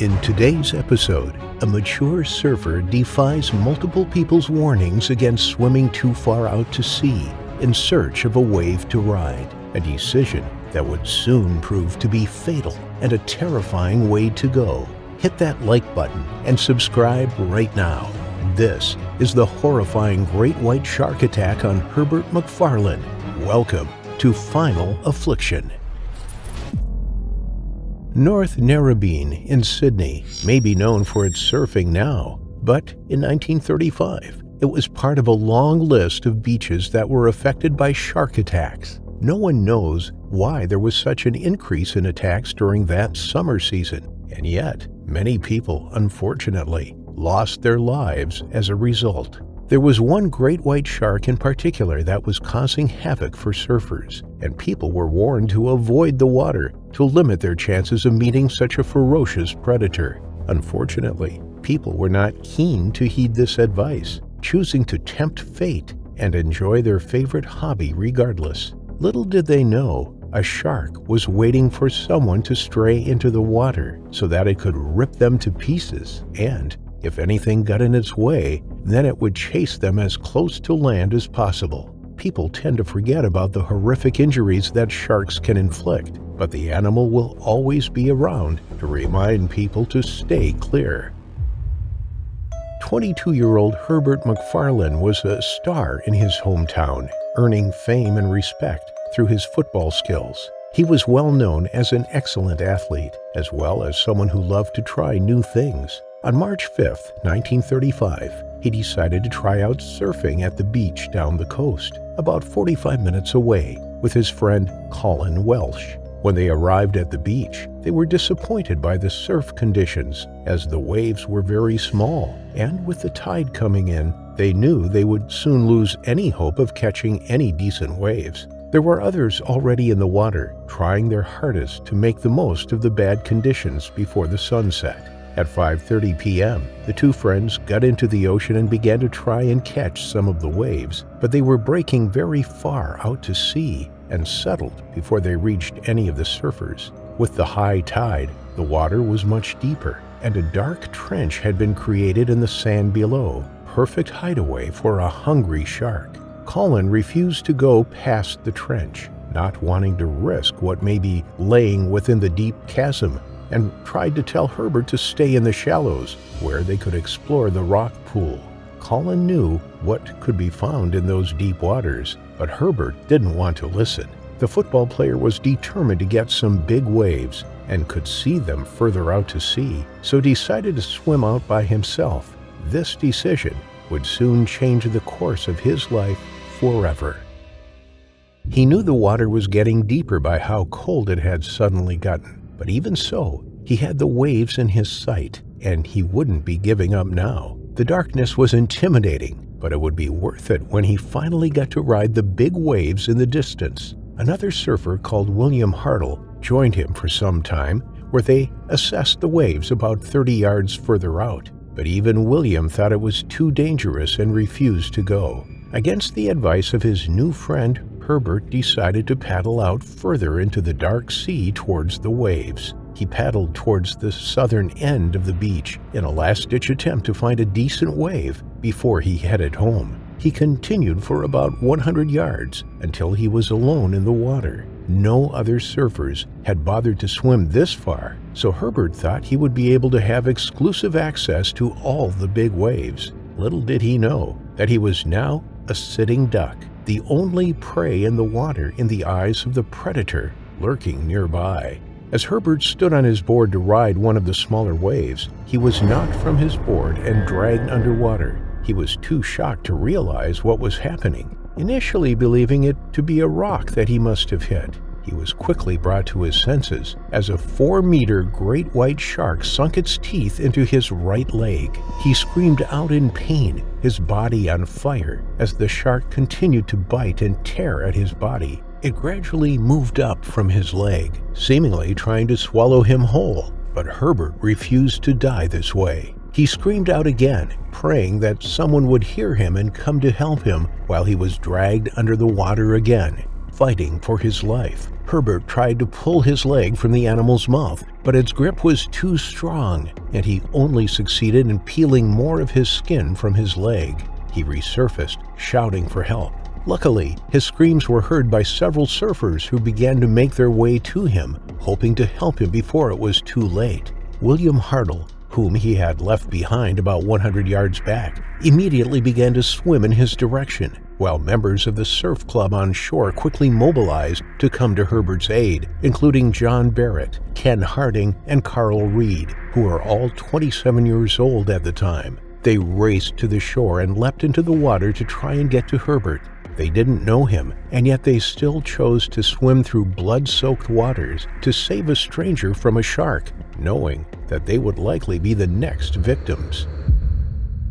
In today's episode, a mature surfer defies multiple people's warnings against swimming too far out to sea in search of a wave to ride, a decision that would soon prove to be fatal and a terrifying way to go. Hit that like button and subscribe right now. This is the horrifying great white shark attack on Herbert McFarlane. Welcome to Final Affliction. North Narrabeen in Sydney may be known for its surfing now, but in 1935, it was part of a long list of beaches that were affected by shark attacks. No one knows why there was such an increase in attacks during that summer season, and yet many people, unfortunately, lost their lives as a result. There was one great white shark in particular that was causing havoc for surfers, and people were warned to avoid the water to limit their chances of meeting such a ferocious predator. Unfortunately, people were not keen to heed this advice, choosing to tempt fate and enjoy their favorite hobby regardless. Little did they know, a shark was waiting for someone to stray into the water so that it could rip them to pieces, and if anything got in its way, then it would chase them as close to land as possible. People tend to forget about the horrific injuries that sharks can inflict, but the animal will always be around to remind people to stay clear. 22-year-old Herbert McFarlane was a star in his hometown, earning fame and respect through his football skills. He was well known as an excellent athlete, as well as someone who loved to try new things. On March 5, 1935, he decided to try out surfing at the beach down the coast, about 45 minutes away, with his friend Colin Welsh. When they arrived at the beach, they were disappointed by the surf conditions, as the waves were very small, and with the tide coming in, they knew they would soon lose any hope of catching any decent waves. There were others already in the water, trying their hardest to make the most of the bad conditions before the sunset. At 5:30 p.m., the two friends got into the ocean and began to try and catch some of the waves, but they were breaking very far out to sea and settled before they reached any of the surfers. With the high tide, the water was much deeper, and a dark trench had been created in the sand below, perfect hideaway for a hungry shark. Colin refused to go past the trench, not wanting to risk what may be laying within the deep chasm, and tried to tell Herbert to stay in the shallows, where they could explore the rock pool. Colin knew what could be found in those deep waters, but Herbert didn't want to listen. The football player was determined to get some big waves and could see them further out to sea, so decided to swim out by himself. This decision would soon change the course of his life forever. He knew the water was getting deeper by how cold it had suddenly gotten. But even so, he had the waves in his sight, and he wouldn't be giving up now. The darkness was intimidating, but it would be worth it when he finally got to ride the big waves in the distance. Another surfer called William Hartle joined him for some time, where they assessed the waves about 30 yards further out. But even William thought it was too dangerous and refused to go. Against the advice of his new friend, Herbert decided to paddle out further into the dark sea towards the waves. He paddled towards the southern end of the beach in a last-ditch attempt to find a decent wave before he headed home. He continued for about 100 yards until he was alone in the water. No other surfers had bothered to swim this far, so Herbert thought he would be able to have exclusive access to all the big waves. Little did he know that he was now a sitting duck, the only prey in the water in the eyes of the predator lurking nearby. As Herbert stood on his board to ride one of the smaller waves, he was knocked from his board and dragged underwater. He was too shocked to realize what was happening, initially believing it to be a rock that he must have hit. He was quickly brought to his senses as a 4-meter great white shark sunk its teeth into his right leg. He screamed out in pain, his body on fire, as the shark continued to bite and tear at his body. It gradually moved up from his leg, seemingly trying to swallow him whole, but Herbert refused to die this way. He screamed out again, praying that someone would hear him and come to help him while he was dragged under the water again, fighting for his life. Herbert tried to pull his leg from the animal's mouth, but its grip was too strong, and he only succeeded in peeling more of his skin from his leg. He resurfaced, shouting for help. Luckily, his screams were heard by several surfers who began to make their way to him, hoping to help him before it was too late. William Hartle, whom he had left behind about 100 yards back, immediately began to swim in his direction, while members of the surf club on shore quickly mobilized to come to Herbert's aid, including John Barrett, Ken Harding, and Carl Reed, who were all 27 years old at the time. They raced to the shore and leapt into the water to try and get to Herbert. They didn't know him, and yet they still chose to swim through blood-soaked waters to save a stranger from a shark, knowing that they would likely be the next victims.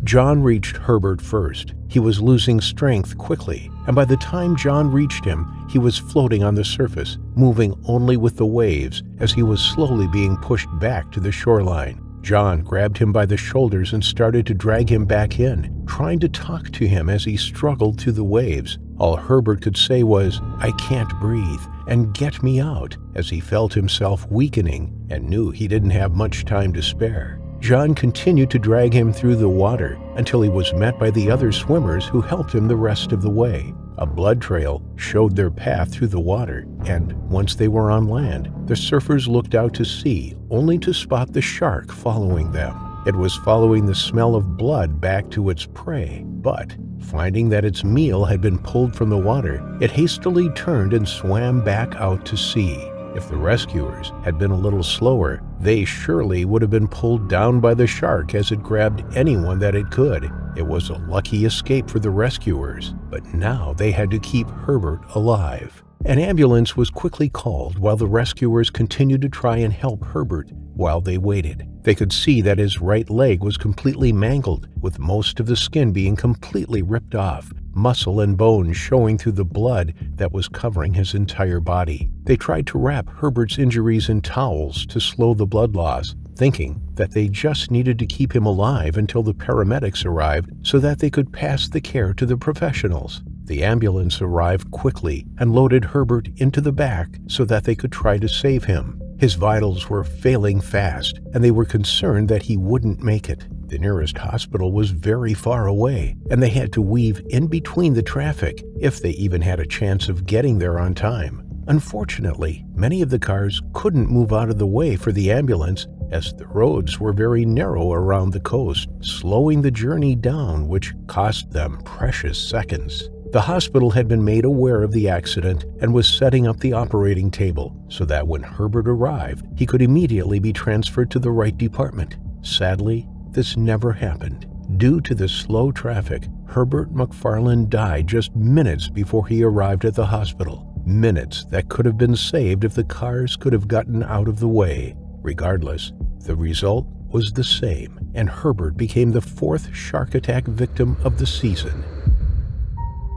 John reached Herbert first. He was losing strength quickly, and by the time John reached him, he was floating on the surface, moving only with the waves as he was slowly being pushed back to the shoreline. John grabbed him by the shoulders and started to drag him back in, trying to talk to him as he struggled through the waves. All Herbert could say was, "I can't breathe," and "get me out," as he felt himself weakening and knew he didn't have much time to spare. John continued to drag him through the water until he was met by the other swimmers who helped him the rest of the way. A blood trail showed their path through the water, and once they were on land, the surfers looked out to sea only to spot the shark following them. It was following the smell of blood back to its prey, but finding that its meal had been pulled from the water, it hastily turned and swam back out to sea. If the rescuers had been a little slower, they surely would have been pulled down by the shark as it grabbed anyone that it could. It was a lucky escape for the rescuers, but now they had to keep Herbert alive. An ambulance was quickly called while the rescuers continued to try and help Herbert. While they waited, they could see that his right leg was completely mangled, with most of the skin being completely ripped off, muscle and bone showing through the blood that was covering his entire body. They tried to wrap Herbert's injuries in towels to slow the blood loss, thinking that they just needed to keep him alive until the paramedics arrived so that they could pass the care to the professionals. The ambulance arrived quickly and loaded Herbert into the back so that they could try to save him. His vitals were failing fast, and they were concerned that he wouldn't make it. The nearest hospital was very far away, and they had to weave in between the traffic if they even had a chance of getting there on time. Unfortunately, many of the cars couldn't move out of the way for the ambulance as the roads were very narrow around the coast, slowing the journey down, which cost them precious seconds. The hospital had been made aware of the accident and was setting up the operating table so that when Herbert arrived, he could immediately be transferred to the right department. Sadly, this never happened. Due to the slow traffic, Herbert McFarlane died just minutes before he arrived at the hospital. Minutes that could have been saved if the cars could have gotten out of the way. Regardless, the result was the same, and Herbert became the fourth shark attack victim of the season.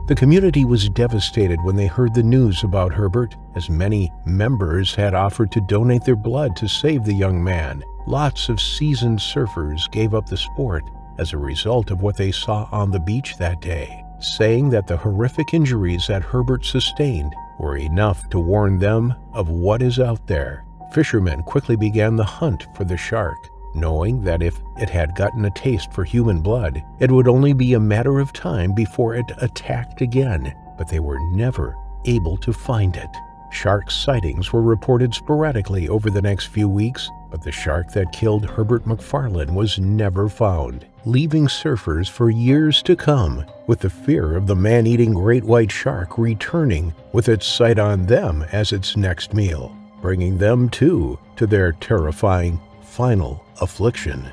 The community was devastated when they heard the news about Herbert, as many members had offered to donate their blood to save the young man. Lots of seasoned surfers gave up the sport as a result of what they saw on the beach that day, saying that the horrific injuries that Herbert sustained were enough to warn them of what is out there. Fishermen quickly began the hunt for the shark, knowing that if it had gotten a taste for human blood, it would only be a matter of time before it attacked again, but they were never able to find it. Shark sightings were reported sporadically over the next few weeks, but the shark that killed Herbert McFarlane was never found, leaving surfers for years to come with the fear of the man-eating great white shark returning with its sight on them as its next meal, bringing them too to their terrifying final affliction.